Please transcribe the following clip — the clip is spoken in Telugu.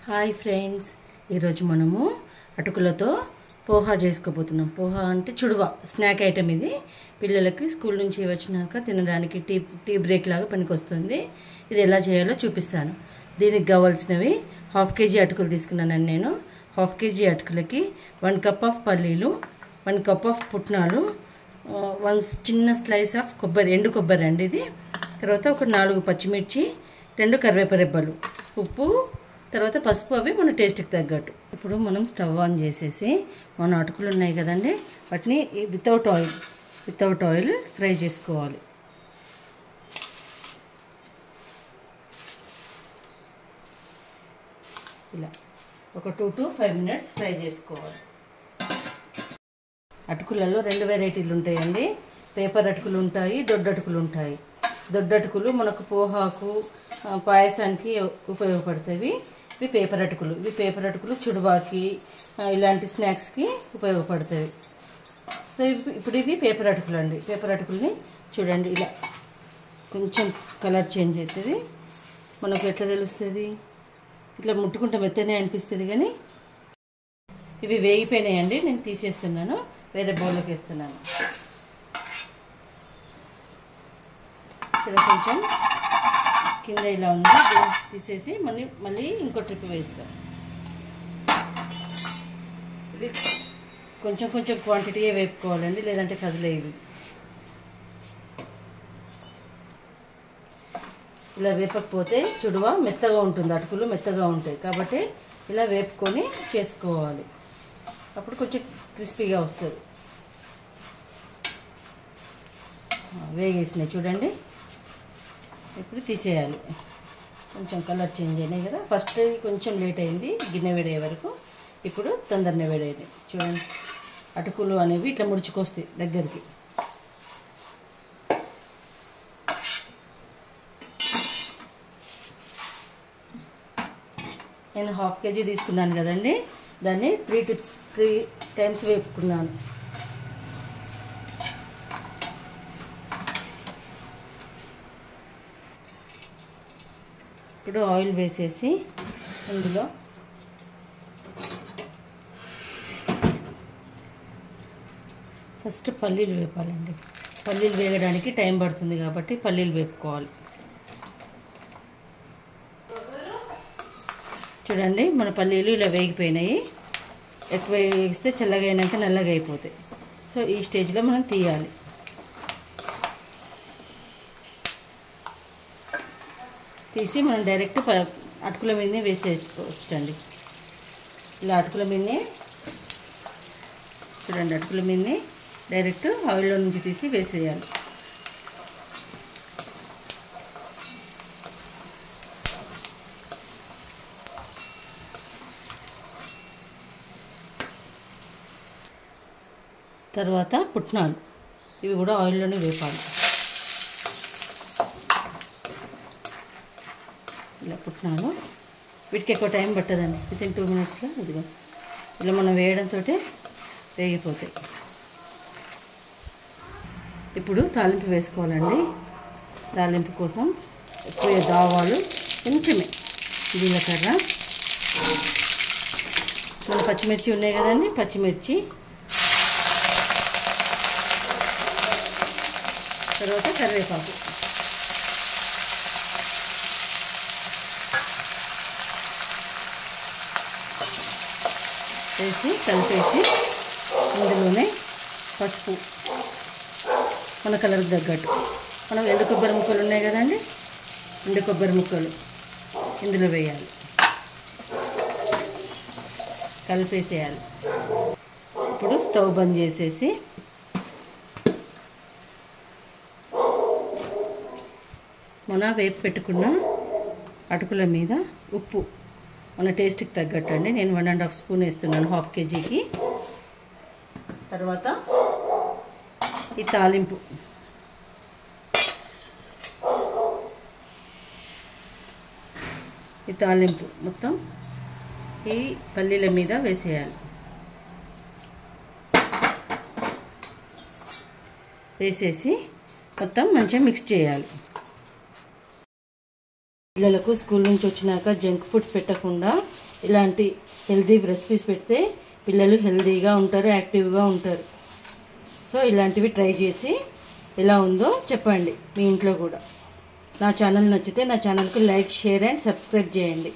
హాయ్ ఫ్రెండ్స్, ఈరోజు మనము అటుకులతో పోహా చేసుకోబోతున్నాం. పోహా అంటే చుడువా స్నాక్ ఐటెం. ఇది పిల్లలకి స్కూల్ నుంచి వచ్చినాక తినడానికి టీ బ్రేక్ లాగా పనికొస్తుంది. ఇది ఎలా చేయాలో చూపిస్తాను. దీనికి కావాల్సినవి 1/2 kg అటుకులు తీసుకున్నానండి నేను. 1/2 kg అటుకులకి 1 కప్ ఆఫ్ పల్లీలు, 1 కప్ ఆఫ్ పుట్నాలు, 1 చిన్న స్లైస్ ఆఫ్ కొబ్బరి, ఎండు కొబ్బరి అండి ఇది. తర్వాత ఒక 4 పచ్చిమిర్చి, 2 కరివేప రెబ్బలు, ఉప్పు, తర్వాత పసుపు, అవి మన టేస్ట్కి తగ్గట్టు. ఇప్పుడు మనం స్టవ్ ఆన్ చేసేసి మన అటుకులు ఉన్నాయి కదండి, వాటిని వితౌట్ ఆయిల్ ఫ్రై చేసుకోవాలి. ఇలా ఒక 2 to 5 minutes ఫ్రై చేసుకోవాలి. అటుకులలో 2 వెరైటీలు ఉంటాయండి. పేపర్ అటుకులు ఉంటాయి, దొడ్డు అటుకులు ఉంటాయి. దొడ్డు అటుకులు మనకు పోహాకు, పాయసానికి ఉపయోగపడతాయి. ఇవి పేపర్ అటుకులు. పేపర్ అటుకులు చుడువాకి, ఇలాంటి స్నాక్స్కి ఉపయోగపడతాయి. సో ఇప్పుడు ఇవి పేపర్ అటుకులు అండి. పేపర్ అటుకుల్ని చూడండి, ఇలా కొంచెం కలర్ చేంజ్ అవుతుంది. మనకు ఎట్లా తెలుస్తుంది? ఇట్లా ముట్టుకుంటే మెత్తనే అనిపిస్తుంది, కానీ ఇవి వేగిపోయినాయండి. నేను తీసేస్తున్నాను, వేరే బౌల్లోకి వేస్తున్నాను. ఇక్కడ కొంచెం కింద ఇలా ఉంది, తీసేసి మళ్ళీ ఇంకో ట్రిప్ వేస్తాం. ఇవి కొంచెం క్వాంటిటీయే వేపుకోవాలండి, లేదంటే కదిలేవి. ఇలా వేపకపోతే చుడువా మెత్తగా ఉంటుంది, అటుకులు మెత్తగా ఉంటాయి. కాబట్టి ఇలా వేపుకొని చేసుకోవాలి, అప్పుడు కొంచెం క్రిస్పీగా వస్తుంది. వేగేసినాయి చూడండి. ఇప్పుడు తీసేయాలి. కొంచెం కలర్ చేంజ్ అయినాయి కదా. ఫస్ట్ కొంచెం లేట్ అయింది గిన్నె వేడే వరకు, ఇప్పుడు తొందరనే వేడైనాయి. చూడండి, అటుకులు అనేవి ఇట్లా ముడుచుకొస్తాయి దగ్గరికి. నేను 1/2 kg తీసుకున్నాను కదండి, దాన్ని 3 times వేపుకున్నాను. ఇప్పుడు ఆయిల్ వేసేసి ఇందులో ఫస్ట్ పల్లీలు వేపాలండి. పల్లీలు వేగడానికి టైం పడుతుంది కాబట్టి పల్లీలు వేపుకోవాలి. చూడండి, మన పల్లీలు ఇలా వేగిపోయినాయి. ఎక్కువ వేగిస్తే చల్లగా అయినాక నల్లగా అయిపోతాయి. సో ఈ స్టేజ్లో మనం తీయాలి. తీసి మనం డైరెక్ట్ అటుకుల మీదనే వేసేసుకోవచ్చండి. ఇలా అటుకుల మీదనే చూడండి, అటుకుల మీదనే డైరెక్ట్ ఆయిల్లో నుంచి తీసి వేసేయాలి. తర్వాత పుట్నాలు, ఇవి కూడా ఆయిల్లోనే వేపాలి. ఇలా పుట్నాలు, వీటికి ఎక్కువ టైం పట్టదండి, వితిన్ 2 minutesలో ఇదిగో ఇలా మనం వేయడంతో వేగిపోతాయి. ఇప్పుడు తాలింపు వేసుకోవాలండి. తాలింపు కోసం ఎక్కువ ఆవాలు, కొంచెమే జీలకర్ర, మన పచ్చిమిర్చి ఉన్నాయి కదండి, పచ్చిమిర్చి, తర్వాత కరివేపాకు, వేసి కలిపేసి ఇందులోనే పసుపు మన కలర్కి తగ్గట్టు, మనం ఎండు కొబ్బరి ముక్కలు ఉన్నాయి కదండి, ఎండు కొబ్బరి ముక్కలు ఇందులో వేయాలి, కలిపేసేయాలి. ఇప్పుడు స్టవ్ బంద్ చేసేసి మన వేపు పెట్టుకున్న అటుకుల మీద ఉప్పు మన టేస్ట్కి తగ్గట్టు అండి. నేను 1.5 స్పూన్ వేస్తున్నాను 1/2 kgకి. తర్వాత ఈ తాలింపు, మొత్తం ఈ పల్లీల మీద వేసేయాలి. వేసేసి మొత్తం మంచిగా మిక్స్ చేయాలి. పిల్లలకు స్కూల్ నుంచి వచ్చినాక జంక్ ఫుడ్స్ పెట్టకుండా ఇలాంటి హెల్తీ రెసిపీస్ పెడితే పిల్లలు హెల్తీగా ఉంటారు, యాక్టివ్గా ఉంటారు. సో ఇలాంటివి ట్రై చేసి ఎలా ఉందో చెప్పండి మీ ఇంట్లో కూడా. నా ఛానల్ నచ్చితే నా ఛానల్కి లైక్, షేర్ అండ్ సబ్స్క్రైబ్ చేయండి.